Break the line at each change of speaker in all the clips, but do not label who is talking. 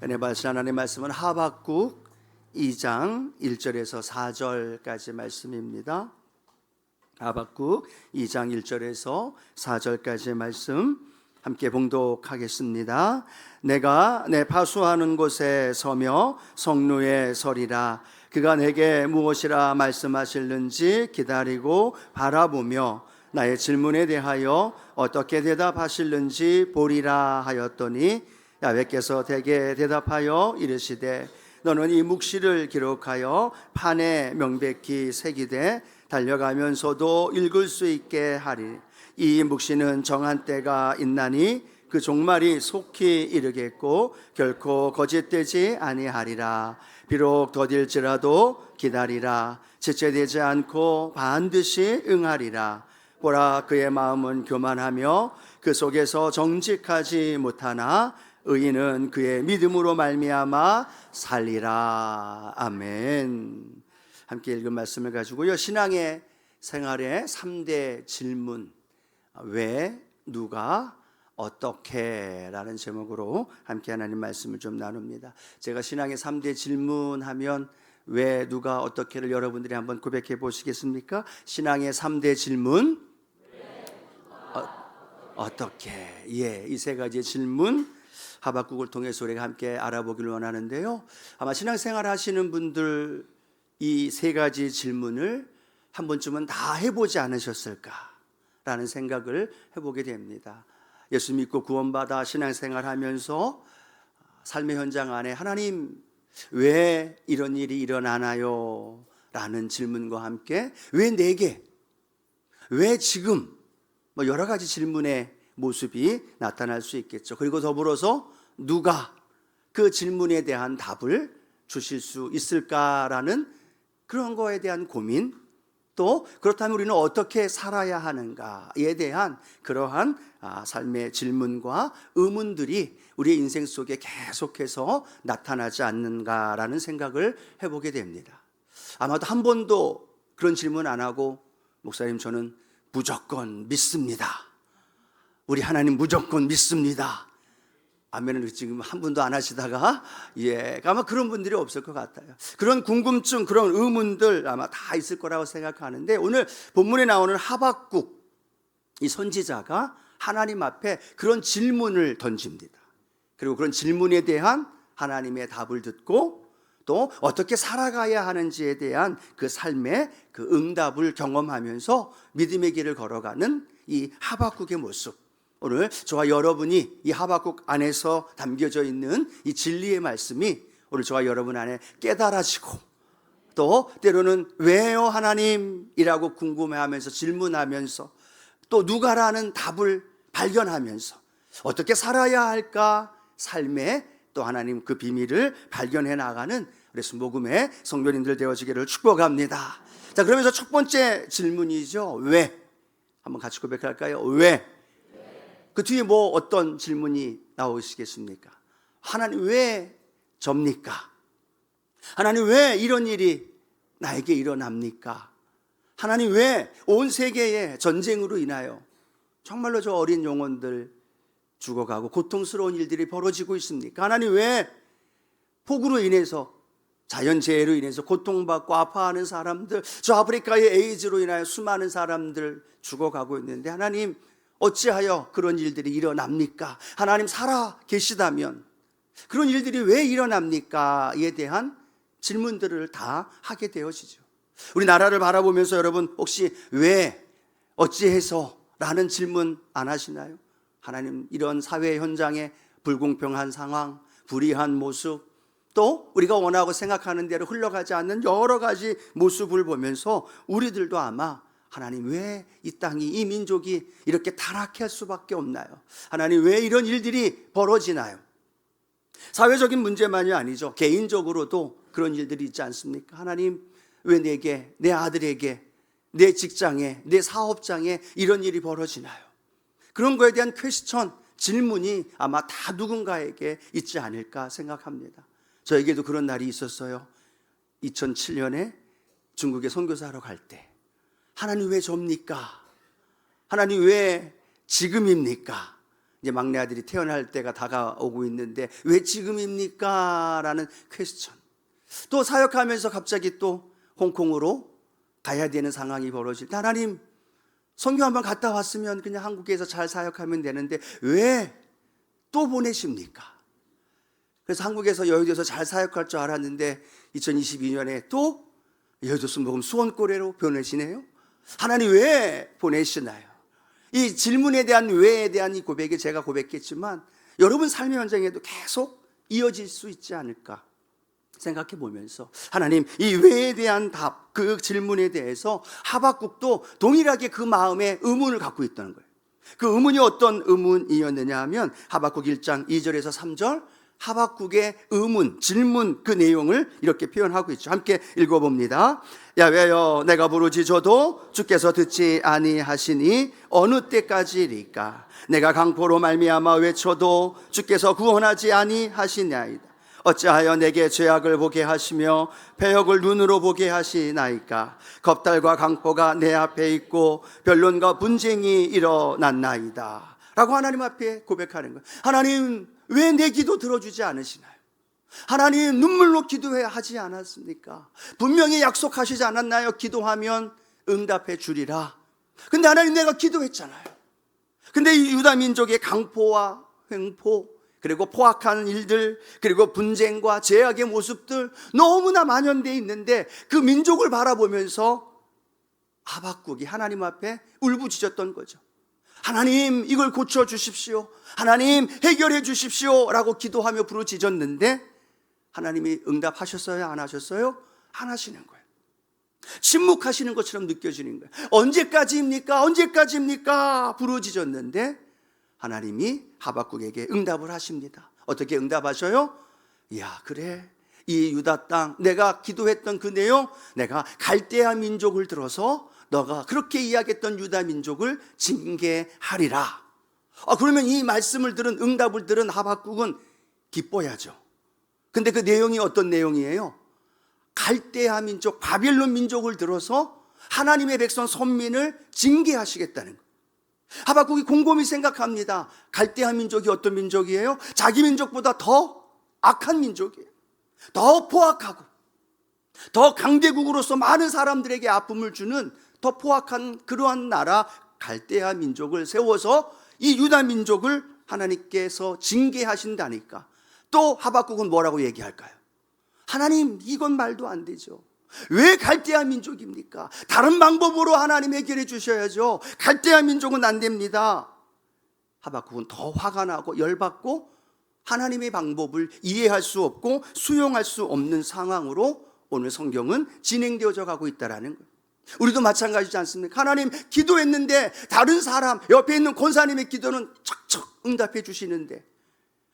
은혜 받으신 하나님의 말씀은 하박국 2장 1절에서 4절까지 말씀입니다. 하박국 2장 1절에서 4절까지의 말씀 함께 봉독하겠습니다. 내가 내 파수하는 곳에 서며 성루에 서리라. 그가 내게 무엇이라 말씀하실는지 기다리고 바라보며 나의 질문에 대하여 어떻게 대답하실는지 보리라 하였더니 야훼께서 대개 대답하여 이르시되 너는 이 묵시를 기록하여 판에 명백히 새기되 달려가면서도 읽을 수 있게 하리. 이 묵시는 정한 때가 있나니 그 종말이 속히 이르겠고 결코 거짓되지 아니하리라. 비록 더딜지라도 기다리라. 지체되지 않고 반드시 응하리라. 보라, 그의 마음은 교만하며 그 속에서 정직하지 못하나 의인은 그의 믿음으로 말미암아 살리라. 아멘. 함께 읽은 말씀을 가지고요, 신앙의 생활의 3대 질문, 왜, 누가, 어떻게 라는 제목으로 함께 하나님 말씀을 좀 나눕니다. 제가 신앙의 3대 질문 하면 왜, 누가, 어떻게를 여러분들이 한번 고백해 보시겠습니까? 신앙의 3대 질문, 어떻게, 이 세 가지의 질문 하박국을 통해서 우리가 함께 알아보기를 원하는데요, 아마 신앙생활 하시는 분들 이 세 가지 질문을 한 번쯤은 다 해보지 않으셨을까라는 생각을 해보게 됩니다. 예수 믿고 구원받아 신앙생활 하면서 삶의 현장 안에 하나님 왜 이런 일이 일어나나요? 라는 질문과 함께 왜 내게? 왜 지금? 여러 가지 질문의 모습이 나타날 수 있겠죠. 그리고 더불어서 누가 그 질문에 대한 답을 주실 수 있을까라는 그런 거에 대한 고민, 또 그렇다면 우리는 어떻게 살아야 하는가에 대한 그러한 삶의 질문과 의문들이 우리의 인생 속에 계속해서 나타나지 않는가라는 생각을 해보게 됩니다. 아마도 한 번도 그런 질문 안 하고 목사님 저는 무조건 믿습니다, 우리 하나님 무조건 믿습니다, 아멘을 지금 한 분도 안 하시다가 아마 그런 분들이 없을 것 같아요. 그런 궁금증, 그런 의문들 아마 다 있을 거라고 생각하는데, 오늘 본문에 나오는 하박국 이 선지자가 하나님 앞에 그런 질문을 던집니다. 그리고 그런 질문에 대한 하나님의 답을 듣고 또 어떻게 살아가야 하는지에 대한 그 삶의 그 응답을 경험하면서 믿음의 길을 걸어가는 이 하박국의 모습, 오늘 저와 여러분이 이 하박국 안에서 담겨져 있는 이 진리의 말씀이 오늘 저와 여러분 안에 깨달아지고, 또 때로는 왜요 하나님이라고 궁금해하면서 질문하면서 또 누가라는 답을 발견하면서 어떻게 살아야 할까 삶의 또 하나님 그 비밀을 발견해 나가는 우리 순복음의 성도님들 되어지기를 축복합니다. 자, 그러면서 첫 번째 질문이죠. 왜? 한번 같이 고백할까요? 왜? 그 뒤에 어떤 질문이 나오시겠습니까? 하나님 왜 접니까? 하나님 왜 이런 일이 나에게 일어납니까? 하나님 왜 온 세계의 전쟁으로 인하여 정말로 저 어린 영혼들 죽어가고 고통스러운 일들이 벌어지고 있습니까? 하나님 왜 폭우로 인해서, 자연재해로 인해서 고통받고 아파하는 사람들, 저 아프리카의 에이즈로 인하여 수많은 사람들 죽어가고 있는데 하나님 어찌하여 그런 일들이 일어납니까? 하나님 살아 계시다면 그런 일들이 왜 일어납니까?에 대한 질문들을 다 하게 되어지죠. 우리 나라를 바라보면서 여러분 혹시 왜, 어찌해서 라는 질문 안 하시나요? 하나님 이런 사회 현장의 불공평한 상황, 불의한 모습, 또 우리가 원하고 생각하는 대로 흘러가지 않는 여러 가지 모습을 보면서 우리들도 아마 하나님 왜 이 땅이, 이 민족이 이렇게 타락할 수밖에 없나요? 하나님 왜 이런 일들이 벌어지나요? 사회적인 문제만이 아니죠. 개인적으로도 그런 일들이 있지 않습니까? 하나님 왜 내게, 내 아들에게, 내 직장에, 내 사업장에 이런 일이 벌어지나요? 그런 거에 대한 퀘스천, 질문이 아마 다 누군가에게 있지 않을까 생각합니다. 저에게도 그런 날이 있었어요. 2007년에 중국에 선교사하러 갈 때 하나님 왜 접니까? 하나님 왜 지금입니까? 이제 막내 아들이 태어날 때가 다가오고 있는데 왜 지금입니까? 라는 퀘스천. 또 사역하면서 갑자기 또 홍콩으로 가야 되는 상황이 벌어질 때 하나님, 선교 한번 갔다 왔으면 그냥 한국에서 잘 사역하면 되는데 왜 또 보내십니까? 그래서 한국에서 여의도에서 잘 사역할 줄 알았는데 2022년에 또 여의도 순복음 수원고래로 보내시네요. 하나님 왜 보내시나요? 이 질문에 대한 왜에 대한 이 고백이 제가 고백했지만 여러분 삶의 현장에도 계속 이어질 수 있지 않을까 생각해 보면서 하나님, 이 왜에 대한 답, 그 질문에 대해서 하박국도 동일하게 그 마음에 의문을 갖고 있다는 거예요. 그 의문이 어떤 의문이었느냐 하면 하박국 1장 2절에서 3절 하박국의 의문, 질문, 그 내용을 이렇게 표현하고 있죠. 함께 읽어봅니다. 야외여, 내가 부르짖어도 주께서 듣지 아니하시니 어느 때까지리까? 내가 강포로 말미암아 외쳐도 주께서 구원하지 아니하시나이다. 어찌하여 내게 죄악을 보게 하시며 배역을 눈으로 보게 하시나이까? 겁달과 강포가 내 앞에 있고 변론과 분쟁이 일어났나이다. 라고 하나님 앞에 고백하는 거예요. 하나님, 왜 내 기도 들어주지 않으시나요? 하나님, 눈물로 기도해야 하지 않았습니까? 분명히 약속하시지 않았나요? 기도하면 응답해 주리라. 근데 하나님, 내가 기도했잖아요. 근데 이 유다 민족의 강포와 횡포, 그리고 포악한 일들, 그리고 분쟁과 죄악의 모습들 너무나 만연되어 있는데 그 민족을 바라보면서 하박국이 하나님 앞에 울부짖었던 거죠. 하나님, 이걸 고쳐주십시오. 하나님, 해결해 주십시오. 라고 기도하며 부르짖었는데 하나님이 응답하셨어요? 안 하셨어요? 안 하시는 거예요. 침묵하시는 것처럼 느껴지는 거예요. 언제까지입니까? 언제까지입니까? 부르짖었는데 하나님이 하박국에게 응답을 하십니다. 어떻게 응답하셔요? 야, 그래, 이 유다 땅, 내가 기도했던 그 내용, 내가 갈대아 민족을 들어서 너가 그렇게 이야기했던 유다 민족을 징계하리라. 그러면 이 말씀을 들은, 응답을 들은 하박국은 기뻐야죠. 근데 그 내용이 어떤 내용이에요? 갈대아 민족, 바빌론 민족을 들어서 하나님의 백성 선민을 징계하시겠다는 거예요. 하박국이 곰곰이 생각합니다. 갈대아 민족이 어떤 민족이에요? 자기 민족보다 더 악한 민족이에요. 더 포악하고 더 강대국으로서 많은 사람들에게 아픔을 주는 더 포악한 그러한 나라 갈대아 민족을 세워서 이 유다 민족을 하나님께서 징계하신다니까. 또 하박국은 뭐라고 얘기할까요? 하나님, 이건 말도 안 되죠. 왜 갈대아 민족입니까? 다른 방법으로 하나님 해결해 주셔야죠. 갈대아 민족은 안 됩니다. 하박국은 더 화가 나고 열받고 하나님의 방법을 이해할 수 없고 수용할 수 없는 상황으로 오늘 성경은 진행되어져 가고 있다는 거예요. 우리도 마찬가지지 않습니까? 하나님, 기도했는데 다른 사람, 옆에 있는 권사님의 기도는 척척 응답해 주시는데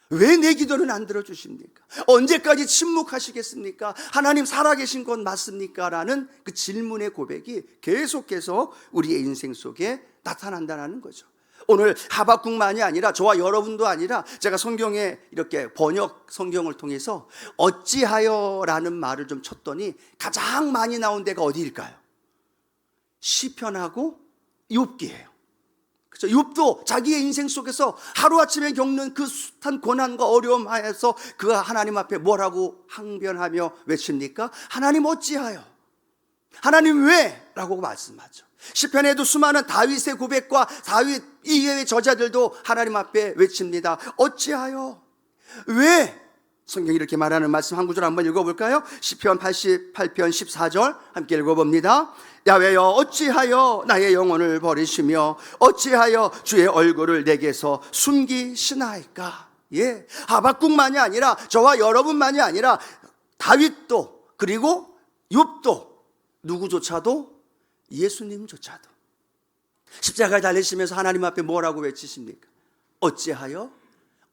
왜 내 기도는 안 들어주십니까? 언제까지 침묵하시겠습니까? 하나님, 살아계신 건 맞습니까? 라는 그 질문의 고백이 계속해서 우리의 인생 속에 나타난다는 거죠. 오늘 하박국만이 아니라 저와 여러분도 아니라 제가 성경에 이렇게 번역 성경을 통해서 어찌하여 라는 말을 좀 쳤더니 가장 많이 나온 데가 어디일까요? 시편하고 욥기예요. 그렇죠? 욥도 자기의 인생 속에서 하루아침에 겪는 그 숱한 고난과 어려움 하에서 그가 하나님 앞에 뭐라고 항변하며 외칩니까? 하나님, 어찌하여? 하나님, 왜? 라고 말씀하죠. 시편에도 수많은 다윗의 고백과 다윗 이외의 저자들도 하나님 앞에 외칩니다. 어찌하여? 왜? 성경이 이렇게 말하는 말씀 한 구절 한번 읽어볼까요? 시편 88편 14절 함께 읽어봅니다. 야외여, 어찌하여 나의 영혼을 버리시며 어찌하여 주의 얼굴을 내게서 숨기시나이까? 예, 하박국만이 아니라 저와 여러분만이 아니라 다윗도, 그리고 욥도, 누구조차도, 예수님조차도 십자가에 달리시면서 하나님 앞에 뭐라고 외치십니까? 어찌하여?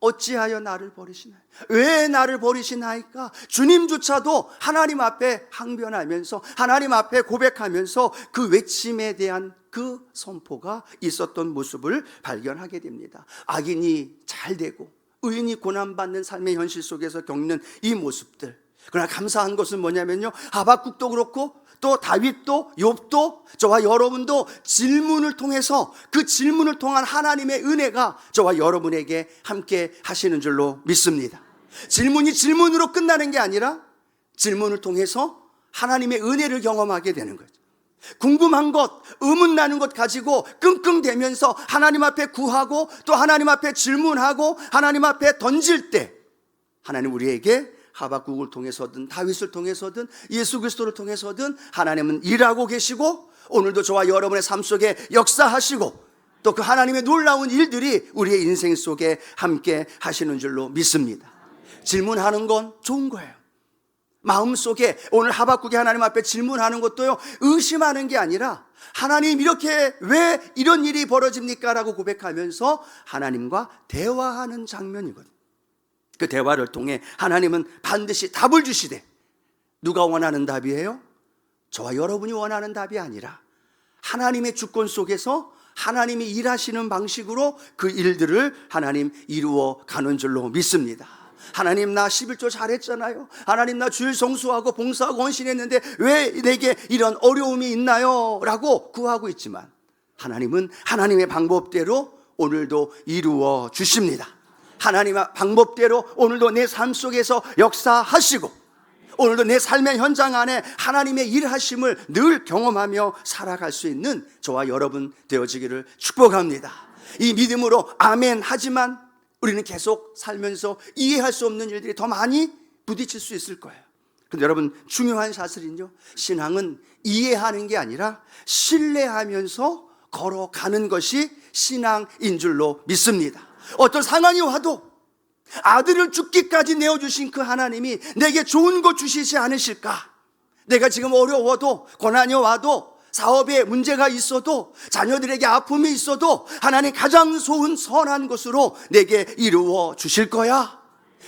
어찌하여 나를 버리시나요? 왜 나를 버리시나이까? 주님조차도 하나님 앞에 항변하면서 하나님 앞에 고백하면서 그 외침에 대한 그 선포가 있었던 모습을 발견하게 됩니다. 악인이 잘 되고 의인이 고난받는 삶의 현실 속에서 겪는 이 모습들. 그러나 감사한 것은 뭐냐면요, 하박국도 그렇고 또 다윗도 욥도 저와 여러분도 질문을 통해서 그 질문을 통한 하나님의 은혜가 저와 여러분에게 함께 하시는 줄로 믿습니다. 질문이 질문으로 끝나는 게 아니라 질문을 통해서 하나님의 은혜를 경험하게 되는 거죠. 궁금한 것, 의문나는 것 가지고 끙끙대면서 하나님 앞에 구하고 또 하나님 앞에 질문하고 하나님 앞에 던질 때 하나님 우리에게 하박국을 통해서든 다윗을 통해서든 예수 그리스도를 통해서든 하나님은 일하고 계시고 오늘도 저와 여러분의 삶 속에 역사하시고 또 그 하나님의 놀라운 일들이 우리의 인생 속에 함께 하시는 줄로 믿습니다. 질문하는 건 좋은 거예요. 마음속에 오늘 하박국이 하나님 앞에 질문하는 것도요, 의심하는 게 아니라 하나님 이렇게 왜 이런 일이 벌어집니까? 라고 고백하면서 하나님과 대화하는 장면이거든요. 그 대화를 통해 하나님은 반드시 답을 주시되 누가 원하는 답이에요? 저와 여러분이 원하는 답이 아니라 하나님의 주권 속에서 하나님이 일하시는 방식으로 그 일들을 하나님 이루어 가는 줄로 믿습니다. 하나님 나 11조 잘했잖아요. 하나님 나 주일 성수하고 봉사하고 헌신했는데 왜 내게 이런 어려움이 있나요? 라고 구하고 있지만 하나님은 하나님의 방법대로 오늘도 이루어 주십니다. 하나님의 방법대로 오늘도 내 삶 속에서 역사하시고 오늘도 내 삶의 현장 안에 하나님의 일하심을 늘 경험하며 살아갈 수 있는 저와 여러분 되어지기를 축복합니다. 이 믿음으로 아멘 하지만 우리는 계속 살면서 이해할 수 없는 일들이 더 많이 부딪힐 수 있을 거예요. 근데 여러분 중요한 사실은요, 신앙은 이해하는 게 아니라 신뢰하면서 걸어가는 것이 신앙인 줄로 믿습니다. 어떤 상황이 와도 아들을 죽기까지 내어주신 그 하나님이 내게 좋은 것 주시지 않으실까? 내가 지금 어려워도 고난이 와도 사업에 문제가 있어도 자녀들에게 아픔이 있어도 하나님 가장 좋은 선한 것으로 내게 이루어 주실 거야.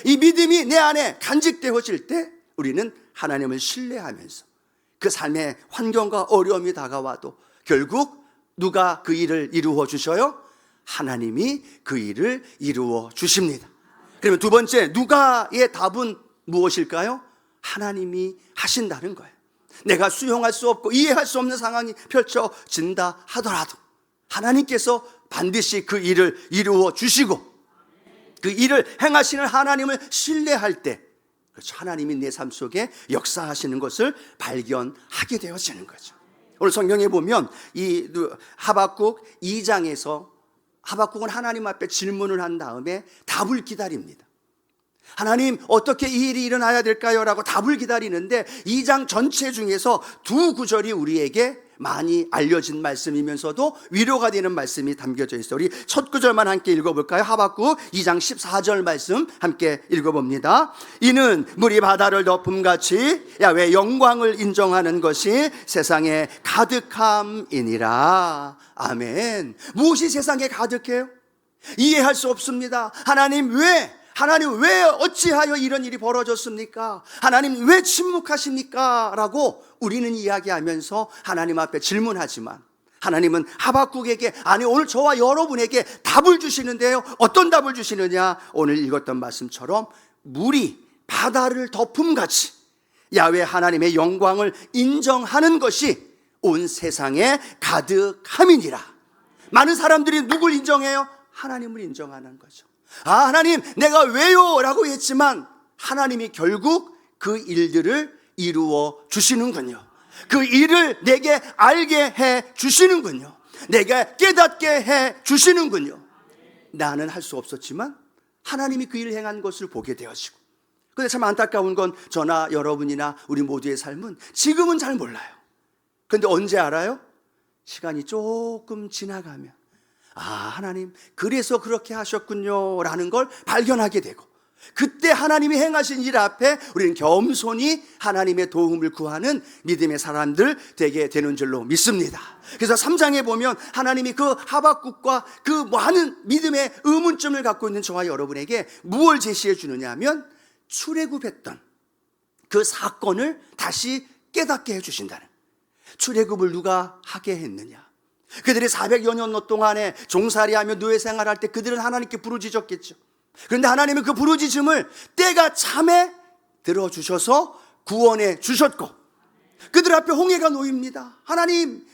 이 믿음이 내 안에 간직되어질 때 우리는 하나님을 신뢰하면서 그 삶의 환경과 어려움이 다가와도 결국 누가 그 일을 이루어 주셔요? 하나님이 그 일을 이루어 주십니다. 그러면 두 번째, 누가의 답은 무엇일까요? 하나님이 하신다는 거예요. 내가 수용할 수 없고 이해할 수 없는 상황이 펼쳐진다 하더라도 하나님께서 반드시 그 일을 이루어 주시고 그 일을 행하시는 하나님을 신뢰할 때 그렇죠, 하나님이 내 삶 속에 역사하시는 것을 발견하게 되어지는 거죠. 오늘 성경에 보면 이 하박국 2장에서 하박국은 하나님 앞에 질문을 한 다음에 답을 기다립니다. 하나님 어떻게 이 일이 일어나야 될까요? 라고 답을 기다리는데 2장 전체 중에서 두 구절이 우리에게 많이 알려진 말씀이면서도 위로가 되는 말씀이 담겨져 있어요. 우리 첫 구절만 함께 읽어볼까요? 하박국 2장 14절 말씀 함께 읽어봅니다. 이는 물이 바다를 덮음같이 야훼 영광을 인정하는 것이 세상에 가득함이니라. 아멘. 무엇이 세상에 가득해요? 이해할 수 없습니다. 하나님 왜 어찌하여 이런 일이 벌어졌습니까? 하나님 왜 침묵하십니까? 라고 우리는 이야기하면서 하나님 앞에 질문하지만 하나님은 하박국에게 아니 오늘 저와 여러분에게 답을 주시는데요. 어떤 답을 주시느냐? 오늘 읽었던 말씀처럼 물이 바다를 덮음같이 야훼 하나님의 영광을 인정하는 것이 온 세상에 가득함이니라. 많은 사람들이 누굴 인정해요? 하나님을 인정하는 거죠. 아, 하나님 내가 왜요? 라고 했지만 하나님이 결국 그 일들을 이루어 주시는군요. 그 일을 내게 알게 해 주시는군요. 내게 깨닫게 해 주시는군요. 나는 할 수 없었지만 하나님이 그 일을 행한 것을 보게 되어지고, 근데 참 안타까운 건 저나 여러분이나 우리 모두의 삶은 지금은 잘 몰라요. 근데 언제 알아요? 시간이 조금 지나가면 아, 하나님 그래서 그렇게 하셨군요 라는 걸 발견하게 되고, 그때 하나님이 행하신 일 앞에 우리는 겸손히 하나님의 도움을 구하는 믿음의 사람들 되게 되는 줄로 믿습니다. 그래서 3장에 보면 하나님이 그 하박국과 그 많은 믿음의 의문점을 갖고 있는 저와 여러분에게 무엇을 제시해 주느냐 하면 출애굽했던 그 사건을 다시 깨닫게 해 주신다는, 출애굽을 누가 하게 했느냐? 그들이 400여 년 동안에 종살이하며 노예 생활할 때 그들은 하나님께 부르짖었겠죠. 그런데 하나님은 그 부르짖음을 때가 참에 들어주셔서 구원해 주셨고, 그들 앞에 홍해가 놓입니다. 하나님,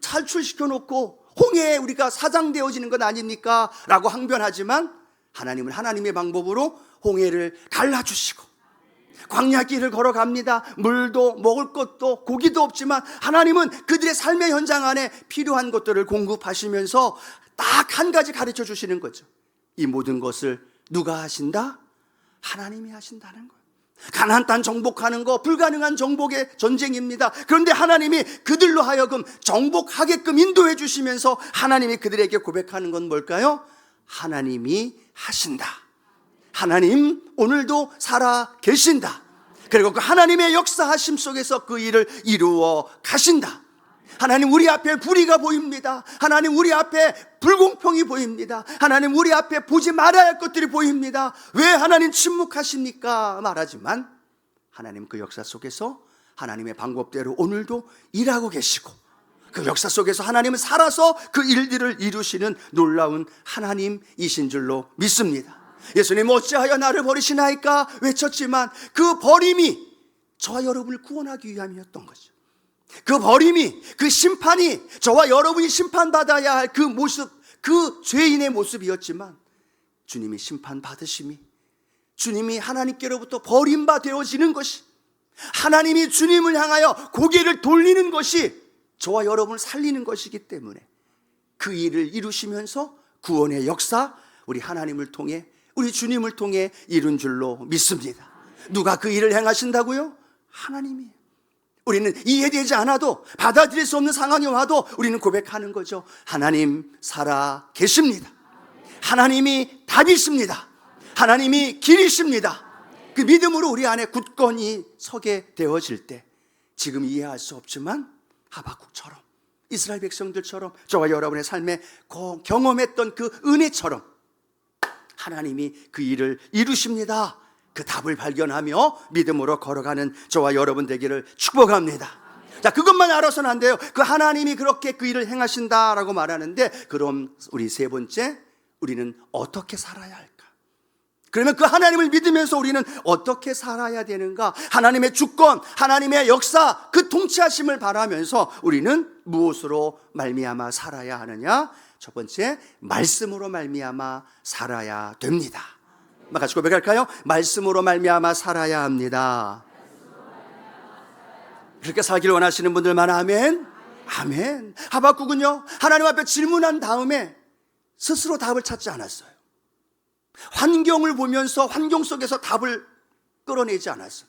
탈출시켜 놓고 홍해에 우리가 사장되어지는 것 아닙니까? 라고 항변하지만 하나님은 하나님의 방법으로 홍해를 갈라주시고 광야길을 걸어갑니다. 물도 먹을 것도 고기도 없지만 하나님은 그들의 삶의 현장 안에 필요한 것들을 공급하시면서 딱 한 가지 가르쳐 주시는 거죠. 이 모든 것을 누가 하신다? 하나님이 하신다는 거예요. 가나안 땅 정복하는 거 불가능한 정복의 전쟁입니다. 그런데 하나님이 그들로 하여금 정복하게끔 인도해 주시면서 하나님이 그들에게 고백하는 건 뭘까요? 하나님이 하신다. 하나님 오늘도 살아 계신다. 그리고 그 하나님의 역사하심 속에서 그 일을 이루어 가신다. 하나님 우리 앞에 불의가 보입니다. 하나님 우리 앞에 불공평이 보입니다. 하나님 우리 앞에 보지 말아야 할 것들이 보입니다. 왜 하나님 침묵하십니까? 말하지만 하나님 그 역사 속에서 하나님의 방법대로 오늘도 일하고 계시고 그 역사 속에서 하나님은 살아서 그 일들을 이루시는 놀라운 하나님이신 줄로 믿습니다. 예수님 어찌하여 나를 버리시나이까 외쳤지만 그 버림이 저와 여러분을 구원하기 위함이었던 거죠. 그 버림이, 그 심판이 저와 여러분이 심판받아야 할 그 모습, 그 죄인의 모습이었지만 주님이 심판받으심이, 주님이 하나님께로부터 버림받아지는 것이, 하나님이 주님을 향하여 고개를 돌리는 것이 저와 여러분을 살리는 것이기 때문에 그 일을 이루시면서 구원의 역사, 우리 하나님을 통해, 우리 주님을 통해 이룬 줄로 믿습니다. 누가 그 일을 행하신다고요? 하나님이에요. 우리는 이해되지 않아도, 받아들일 수 없는 상황이 와도 우리는 고백하는 거죠. 하나님 살아 계십니다. 하나님이 답이십니다. 하나님이 길이십니다. 그 믿음으로 우리 안에 굳건히 서게 되어질 때 지금 이해할 수 없지만 하박국처럼, 이스라엘 백성들처럼, 저와 여러분의 삶에 경험했던 그 은혜처럼 하나님이 그 일을 이루십니다. 그 답을 발견하며 믿음으로 걸어가는 저와 여러분 되기를 축복합니다. 자, 그것만 알아서는 안 돼요. 그 하나님이 그렇게 그 일을 행하신다라고 말하는데, 그럼 우리 세 번째, 우리는 어떻게 살아야 할까? 그러면 그 하나님을 믿으면서 우리는 어떻게 살아야 되는가? 하나님의 주권, 하나님의 역사, 그 통치하심을 바라면서 우리는 무엇으로 말미암아 살아야 하느냐? 첫 번째, 말씀으로 말미암아 살아야 됩니다. 같이 고백할까요? 말씀으로 말미암아 살아야 합니다. 그렇게 살기를 원하시는 분들만 아멘. 아멘. 하박국은요, 하나님 앞에 질문한 다음에 스스로 답을 찾지 않았어요. 환경을 보면서 환경 속에서 답을 끌어내지 않았어요.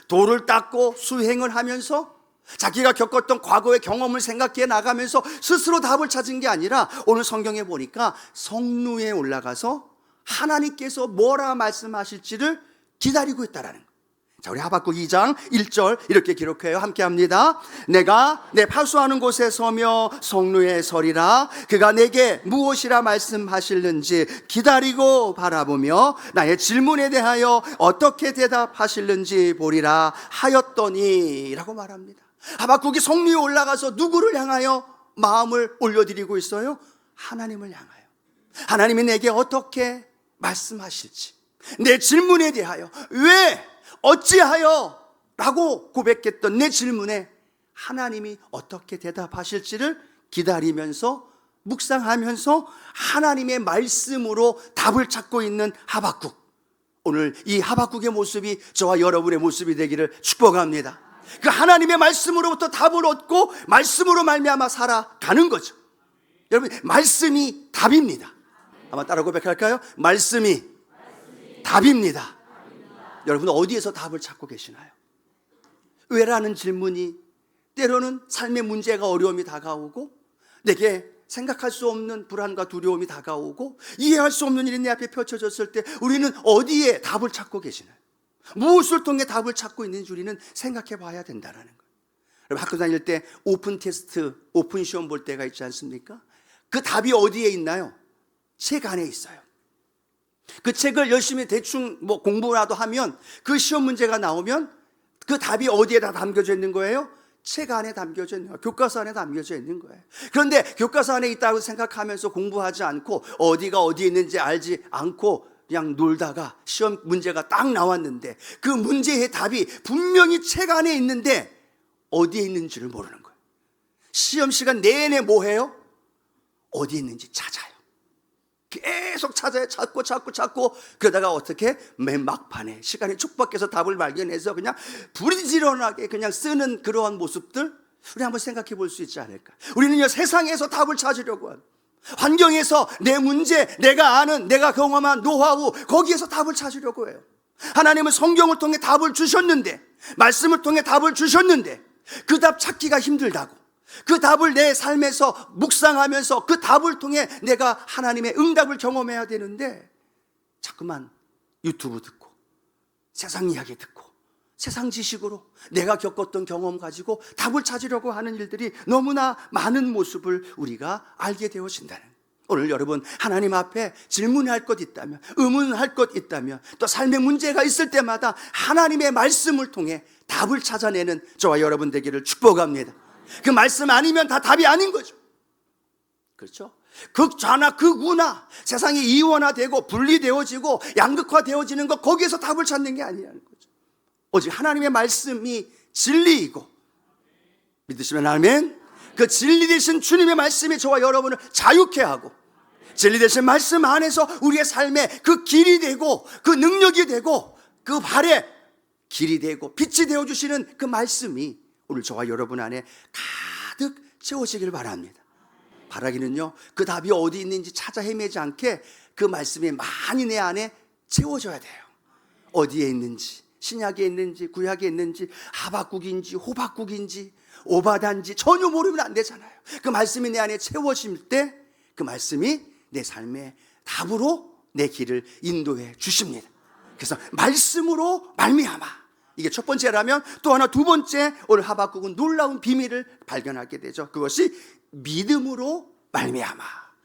돌을 닦고 수행을 하면서 자기가 겪었던 과거의 경험을 생각해 나가면서 스스로 답을 찾은 게 아니라 오늘 성경에 보니까 성루에 올라가서 하나님께서 뭐라 말씀하실지를 기다리고 있다라는 거예요. 자, 우리 하박국 2장 1절 이렇게 기록해요. 함께 합니다. 내가 내 파수하는 곳에 서며 성루에 서리라. 그가 내게 무엇이라 말씀하실는지 기다리고 바라보며 나의 질문에 대하여 어떻게 대답하실는지 보리라 하였더니 라고 말합니다. 하박국이 성루에 올라가서 누구를 향하여 마음을 올려드리고 있어요? 하나님을 향하여. 하나님이 내게 어떻게 말씀하실지, 내 질문에 대하여, 왜, 어찌하여 라고 고백했던 내 질문에 하나님이 어떻게 대답하실지를 기다리면서 묵상하면서 하나님의 말씀으로 답을 찾고 있는 하박국. 오늘 이 하박국의 모습이 저와 여러분의 모습이 되기를 축복합니다. 그 하나님의 말씀으로부터 답을 얻고 말씀으로 말미암아 살아가는 거죠. 여러분, 말씀이 답입니다. 한번 따라 고백할까요? 말씀이 답입니다. 여러분, 어디에서 답을 찾고 계시나요? 왜라는 질문이, 때로는 삶의 문제가, 어려움이 다가오고 내게 생각할 수 없는 불안과 두려움이 다가오고 이해할 수 없는 일이 내 앞에 펼쳐졌을 때 우리는 어디에 답을 찾고 계시나요? 무엇을 통해 답을 찾고 있는지 우리는 생각해 봐야 된다는 거예요. 여러분, 학교 다닐 때 오픈 테스트, 오픈 시험 볼 때가 있지 않습니까? 그 답이 어디에 있나요? 책 안에 있어요. 그 책을 열심히 대충 공부라도 하면 그 시험 문제가 나오면 그 답이 어디에다 담겨져 있는 거예요? 책 안에 담겨져 있는 거예요. 교과서 안에 담겨져 있는 거예요. 그런데 교과서 안에 있다고 생각하면서 공부하지 않고 어디가 어디에 있는지 알지 않고 그냥 놀다가 시험 문제가 딱 나왔는데 그 문제의 답이 분명히 책 안에 있는데 어디에 있는지를 모르는 거예요. 시험 시간 내내 뭐 해요? 어디에 있는지 찾아요. 계속 찾아요. 찾고 그러다가 어떻게 맨 막판에 시간이 촉박해서 답을 발견해서 그냥 부지런하게 그냥 쓰는 그러한 모습들, 우리 한번 생각해 볼 수 있지 않을까? 우리는요, 세상에서 답을 찾으려고 합니다. 환경에서 내 문제, 내가 아는, 내가 경험한 노하우, 거기에서 답을 찾으려고 해요. 하나님은 성경을 통해 답을 주셨는데, 말씀을 통해 답을 주셨는데 그 답 찾기가 힘들다고, 그 답을 내 삶에서 묵상하면서 그 답을 통해 내가 하나님의 응답을 경험해야 되는데, 자꾸만 유튜브 듣고 세상 이야기 듣고 세상 지식으로 내가 겪었던 경험 가지고 답을 찾으려고 하는 일들이 너무나 많은 모습을 우리가 알게 되어진다는, 오늘 여러분 하나님 앞에 질문할 것 있다면, 의문할 것 있다면, 또 삶의 문제가 있을 때마다 하나님의 말씀을 통해 답을 찾아내는 저와 여러분 되기를 축복합니다. 그 말씀 아니면 다 답이 아닌 거죠. 그렇죠? 극좌나 극우나 세상이 이원화되고 분리되어지고 양극화되어지는 것, 거기에서 답을 찾는 게 아니라는 거죠. 오직 하나님의 말씀이 진리이고, 믿으시면 아멘. 그 진리 되신 주님의 말씀이 저와 여러분을 자유케 하고, 진리 되신 말씀 안에서 우리의 삶에 그 길이 되고 그 능력이 되고 그 발에 길이 되고 빛이 되어주시는 그 말씀이 오늘 저와 여러분 안에 가득 채워지길 바랍니다. 바라기는요, 그 답이 어디 있는지 찾아 헤매지 않게 그 말씀이 많이 내 안에 채워져야 돼요. 어디에 있는지, 신약에 있는지 구약에 있는지 하박국인지 호박국인지 오바단지 전혀 모르면 안 되잖아요. 그 말씀이 내 안에 채워질 때 그 말씀이 내 삶의 답으로 내 길을 인도해 주십니다. 그래서 말씀으로 말미암아, 이게 첫 번째라면 또 하나, 두 번째, 오늘 하박국은 놀라운 비밀을 발견하게 되죠. 그것이 믿음으로 말미암아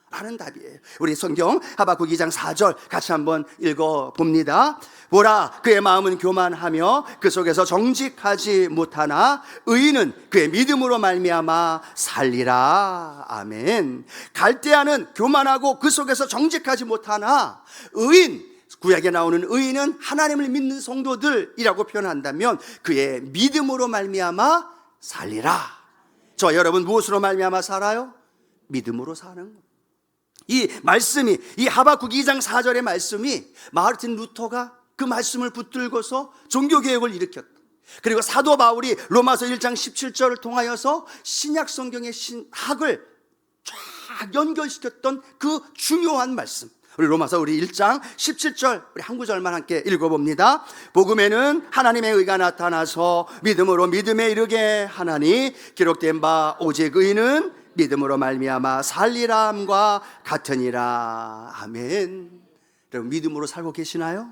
라는 답이에요. 우리 성경 하박국 2장 4절 같이 한번 읽어봅니다. 보라, 그의 마음은 교만하며 그 속에서 정직하지 못하나 의인은 그의 믿음으로 말미암아 살리라. 아멘. 갈대아는 교만하고 그 속에서 정직하지 못하나 의인, 구약에 나오는 의인은 하나님을 믿는 성도들이라고 표현한다면 그의 믿음으로 말미암아 살리라. 저 여러분 무엇으로 말미암아 살아요? 믿음으로 사는 거예요. 이 말씀이, 이 하박국 2장 4절의 말씀이 마르틴 루터가 그 말씀을 붙들고서 종교개혁을 일으켰다. 그리고 사도 바울이 로마서 1장 17절을 통하여서 신약 성경의 신학을 쫙 연결시켰던 그 중요한 말씀, 우리 로마서 우리 1장 17절 우리 한 구절만 함께 읽어봅니다. 복음에는 하나님의 의가 나타나서 믿음으로 믿음에 이르게 하나니 기록된 바 오직 의인은 믿음으로 말미암아 살리라 함과 같으니라. 아멘. 여러분 믿음으로 살고 계시나요?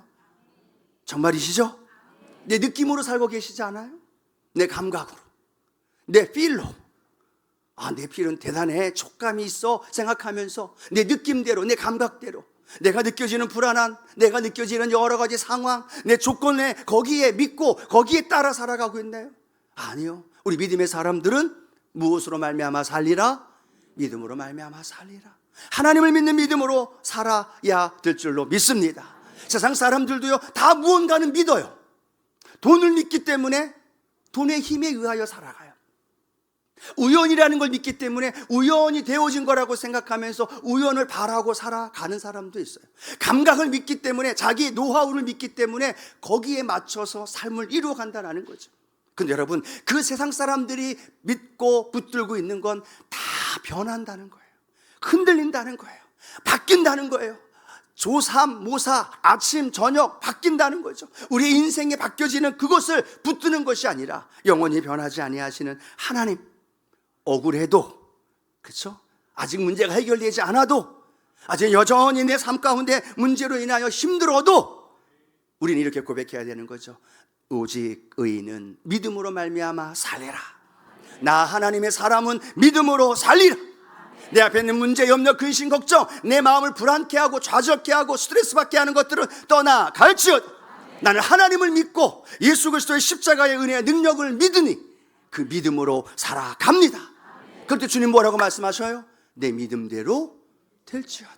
정말이시죠? 내 느낌으로 살고 계시지 않아요? 내 감각으로, 내 필로, 내 필은 대단해, 촉감이 있어 생각하면서 내 느낌대로, 내 감각대로, 내가 느껴지는 불안한, 내가 느껴지는 여러 가지 상황, 내 조건에 거기에 믿고 거기에 따라 살아가고 있나요? 아니요. 우리 믿음의 사람들은 무엇으로 말미암아 살리라? 믿음으로 말미암아 살리라. 하나님을 믿는 믿음으로 살아야 될 줄로 믿습니다. 세상 사람들도요, 다 무언가는 믿어요. 돈을 믿기 때문에 돈의 힘에 의하여 살아가요. 우연이라는 걸 믿기 때문에 우연이 되어진 거라고 생각하면서 우연을 바라고 살아가는 사람도 있어요. 감각을 믿기 때문에, 자기 노하우를 믿기 때문에 거기에 맞춰서 삶을 이루어간다는 거죠. 근데 여러분, 그 세상 사람들이 믿고 붙들고 있는 건 다 변한다는 거예요. 흔들린다는 거예요. 바뀐다는 거예요. 조삼, 모사, 아침, 저녁 바뀐다는 거죠. 우리의 인생에 바뀌어지는 그것을 붙드는 것이 아니라 영원히 변하지 아니하시는 하나님, 억울해도, 그렇죠? 아직 문제가 해결되지 않아도, 아직 여전히 내 삶 가운데 문제로 인하여 힘들어도 우리는 이렇게 고백해야 되는 거죠. 오직 의인은 믿음으로 말미암아 살리라. 나 하나님의 사람은 믿음으로 살리라. 내 앞에 있는 문제, 염려, 근심, 걱정, 내 마음을 불안케 하고 좌절케 하고 스트레스 받게 하는 것들은 떠나갈지어다. 나는 하나님을 믿고 예수 그리스도의 십자가의 은혜의 능력을 믿으니 그 믿음으로 살아갑니다. 그럴 때 주님 뭐라고 말씀하셔요? 내 믿음대로 될지어다.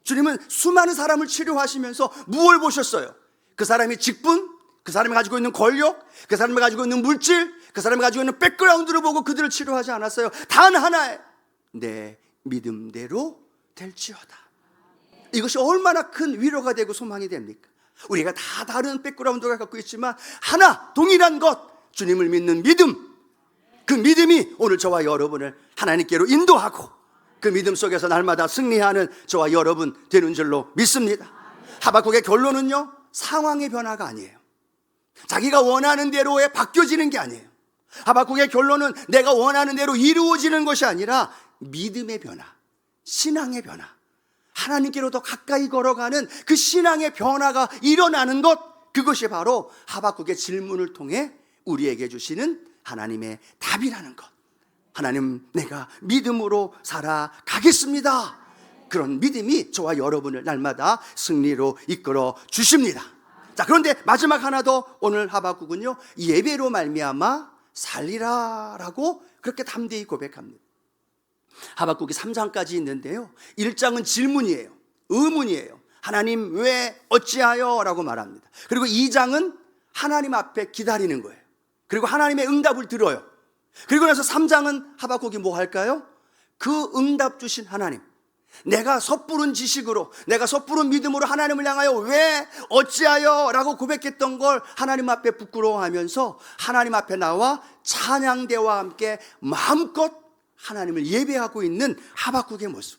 주님은 수많은 사람을 치료하시면서 무엇을 보셨어요? 그 사람의 직분, 그 사람이 가지고 있는 권력, 그 사람이 가지고 있는 물질, 그 사람이 가지고 있는 백그라운드를 보고 그들을 치료하지 않았어요. 단 하나의 내 믿음대로 될지어다. 이것이 얼마나 큰 위로가 되고 소망이 됩니까? 우리가 다 다른 백그라운드가 갖고 있지만 하나 동일한 것, 주님을 믿는 믿음. 그 믿음이 오늘 저와 여러분을 하나님께로 인도하고 그 믿음 속에서 날마다 승리하는 저와 여러분 되는 줄로 믿습니다. 하박국의 결론은요, 상황의 변화가 아니에요. 자기가 원하는 대로에 바뀌어지는 게 아니에요. 하박국의 결론은 내가 원하는 대로 이루어지는 것이 아니라 믿음의 변화, 신앙의 변화, 하나님께로 더 가까이 걸어가는 그 신앙의 변화가 일어나는 것, 그것이 바로 하박국의 질문을 통해 우리에게 주시는 하나님의 답이라는 것. 하나님, 내가 믿음으로 살아가겠습니다. 그런 믿음이 저와 여러분을 날마다 승리로 이끌어 주십니다. 자, 그런데 마지막 하나 더, 오늘 하박국은요, 예배로 말미암아 살리라라고 그렇게 담대히 고백합니다. 하박국이 3장까지 있는데요, 1장은 질문이에요, 의문이에요. 하나님 왜, 어찌하여 라고 말합니다. 그리고 2장은 하나님 앞에 기다리는 거예요. 그리고 하나님의 응답을 들어요. 그리고 나서 3장은 하박국이 뭐 할까요? 그 응답 주신 하나님, 내가 섣부른 지식으로, 내가 섣부른 믿음으로 하나님을 향하여 왜, 어찌하여 라고 고백했던 걸 하나님 앞에 부끄러워하면서 하나님 앞에 나와 찬양대와 함께 마음껏 하나님을 예배하고 있는 하박국의 모습.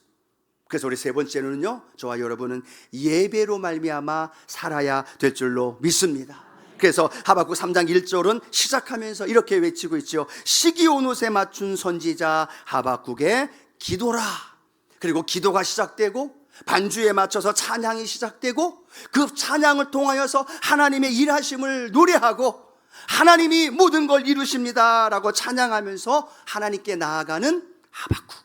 그래서 우리 세 번째는요, 저와 여러분은 예배로 말미암아 살아야 될 줄로 믿습니다. 그래서 하박국 3장 1절은 시작하면서 이렇게 외치고 있죠. 시기 온 옷에 맞춘 선지자 하박국의 기도라. 그리고 기도가 시작되고 반주에 맞춰서 찬양이 시작되고 그 찬양을 통하여서 하나님의 일하심을 노래하고 하나님이 모든 걸 이루십니다 라고 찬양하면서 하나님께 나아가는 하박국.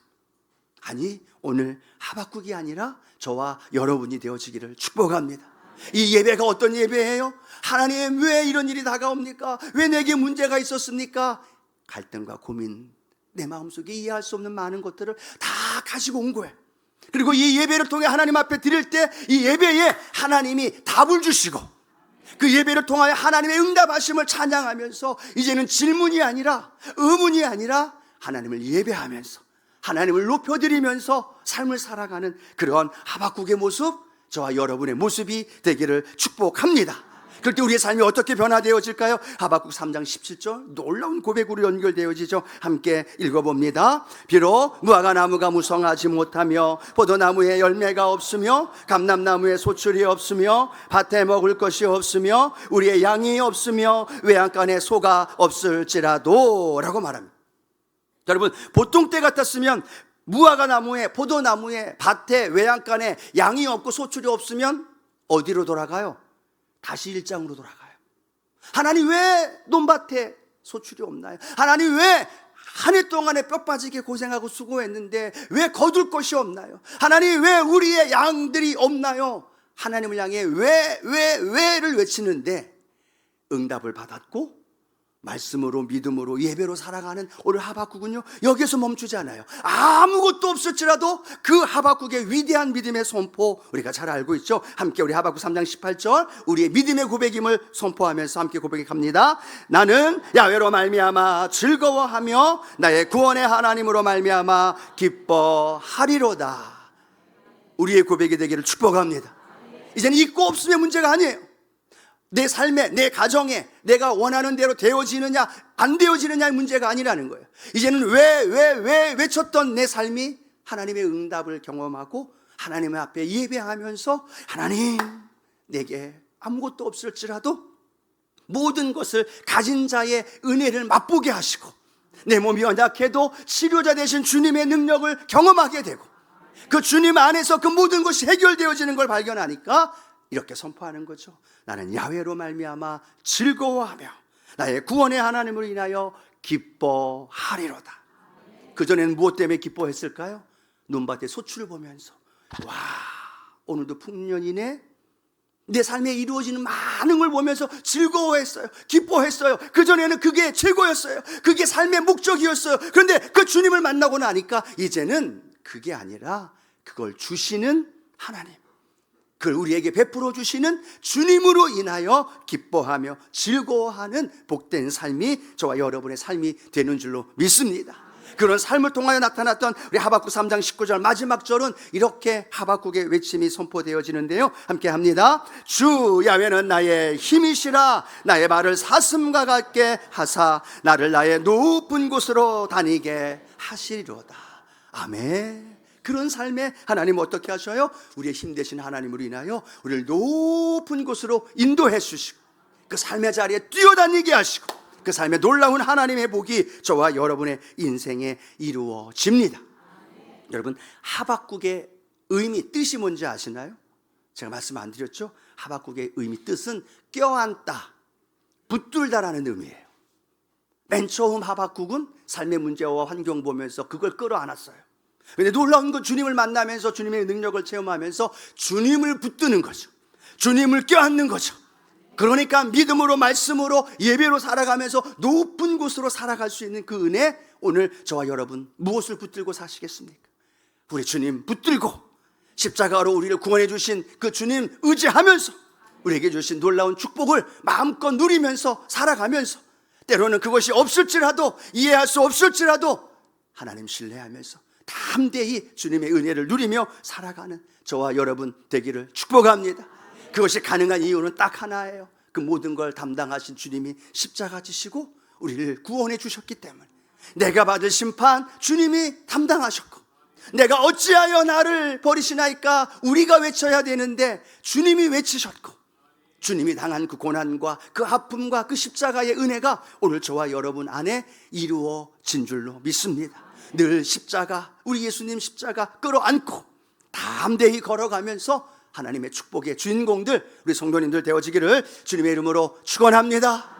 아니, 오늘 하박국이 아니라 저와 여러분이 되어지기를 축복합니다. 이 예배가 어떤 예배예요? 하나님, 왜 이런 일이 다가옵니까? 왜 내게 문제가 있었습니까? 갈등과 고민, 내 마음속에 이해할 수 없는 많은 것들을 다 가지고 온 거예요. 그리고 이 예배를 통해 하나님 앞에 드릴 때 이 예배에 하나님이 답을 주시고 그 예배를 통하여 하나님의 응답하심을 찬양하면서 이제는 질문이 아니라, 의문이 아니라 하나님을 예배하면서 하나님을 높여드리면서 삶을 살아가는 그런 하박국의 모습, 저와 여러분의 모습이 되기를 축복합니다. 그럴 때 우리의 삶이 어떻게 변화되어질까요? 하박국 3장 17절 놀라운 고백으로 연결되어지죠. 함께 읽어봅니다. 비록 무화과 나무가 무성하지 못하며 포도나무에 열매가 없으며 감람나무에 소출이 없으며 밭에 먹을 것이 없으며 우리의 양이 없으며 외양간에 소가 없을지라도 라고 말합니다. 여러분, 보통 때 같았으면 무화과 나무에, 포도나무에, 밭에, 외양간에 양이 없고 소출이 없으면 어디로 돌아가요? 다시 1장으로 돌아가요. 하나님, 왜 논밭에 소출이 없나요? 하나님, 왜 한 해 동안에 뼈 빠지게 고생하고 수고했는데 왜 거둘 것이 없나요? 하나님, 왜 우리의 양들이 없나요? 하나님을 향해 왜를 외치는데 응답을 받았고 말씀으로, 믿음으로, 예배로 살아가는 오늘 하박국은요, 여기서 멈추지 않아요. 아무것도 없을지라도 그 하박국의 위대한 믿음의 선포 우리가 잘 알고 있죠. 함께 우리 하박국 3장 18절 우리의 믿음의 고백임을 선포하면서 함께 고백합니다. 나는 야훼로 말미암아 즐거워하며 나의 구원의 하나님으로 말미암아 기뻐하리로다. 우리의 고백이 되기를 축복합니다. 이제는 있고 없음의 문제가 아니에요. 내 삶에, 내 가정에 내가 원하는 대로 되어지느냐 안 되어지느냐의 문제가 아니라는 거예요. 이제는 왜 외쳤던 내 삶이 하나님의 응답을 경험하고 하나님 앞에 예배하면서 하나님, 내게 아무것도 없을지라도 모든 것을 가진 자의 은혜를 맛보게 하시고 내 몸이 연약해도 치료자 되신 주님의 능력을 경험하게 되고 그 주님 안에서 그 모든 것이 해결되어지는 걸 발견하니까 이렇게 선포하는 거죠. 나는 야훼로 말미암아 즐거워하며 나의 구원의 하나님을 인하여 기뻐하리로다. 그전에는 무엇 때문에 기뻐했을까요? 논밭의 소출을 보면서 와, 오늘도 풍년이네. 내 삶에 이루어지는 많은 걸 보면서 즐거워했어요. 기뻐했어요. 그전에는 그게 최고였어요. 그게 삶의 목적이었어요. 그런데 그 주님을 만나고 나니까 이제는 그게 아니라 그걸 주시는 하나님, 그걸 우리에게 베풀어 주시는 주님으로 인하여 기뻐하며 즐거워하는 복된 삶이 저와 여러분의 삶이 되는 줄로 믿습니다. 그런 삶을 통하여 나타났던 우리 하박국 3장 19절 마지막 절은 이렇게 하박국의 외침이 선포되어지는데요, 함께 합니다. 주 야훼는 나의 힘이시라. 나의 발을 사슴과 같게 하사 나를 나의 높은 곳으로 다니게 하시리로다. 아멘. 그런 삶에 하나님 어떻게 하셔요? 우리의 힘 되신 하나님으로 인하여 우리를 높은 곳으로 인도해 주시고 그 삶의 자리에 뛰어다니게 하시고 그 삶의 놀라운 하나님의 복이 저와 여러분의 인생에 이루어집니다. 여러분, 하박국의 의미, 뜻이 뭔지 아시나요? 제가 말씀 안 드렸죠? 하박국의 의미, 뜻은 껴안다, 붙들다라는 의미예요. 맨 처음 하박국은 삶의 문제와 환경 보면서 그걸 끌어안았어요. 근데 놀라운 건 주님을 만나면서 주님의 능력을 체험하면서 주님을 붙드는 거죠. 주님을 껴안는 거죠. 그러니까 믿음으로, 말씀으로, 예배로 살아가면서 높은 곳으로 살아갈 수 있는 그 은혜, 오늘 저와 여러분 무엇을 붙들고 사시겠습니까? 우리 주님 붙들고 십자가로 우리를 구원해 주신 그 주님 의지하면서 우리에게 주신 놀라운 축복을 마음껏 누리면서 살아가면서, 때로는 그것이 없을지라도, 이해할 수 없을지라도 하나님 신뢰하면서 담대히 주님의 은혜를 누리며 살아가는 저와 여러분 되기를 축복합니다. 그것이 가능한 이유는 딱 하나예요. 그 모든 걸 담당하신 주님이 십자가 지시고 우리를 구원해 주셨기 때문에. 내가 받을 심판 주님이 담당하셨고, 내가 어찌하여 나를 버리시나이까 우리가 외쳐야 되는데 주님이 외치셨고, 주님이 당한 그 고난과 그 아픔과 그 십자가의 은혜가 오늘 저와 여러분 안에 이루어진 줄로 믿습니다. 늘 십자가, 우리 예수님 십자가 끌어안고 담대히 걸어가면서 하나님의 축복의 주인공들, 우리 성도님들 되어지기를 주님의 이름으로 축원합니다.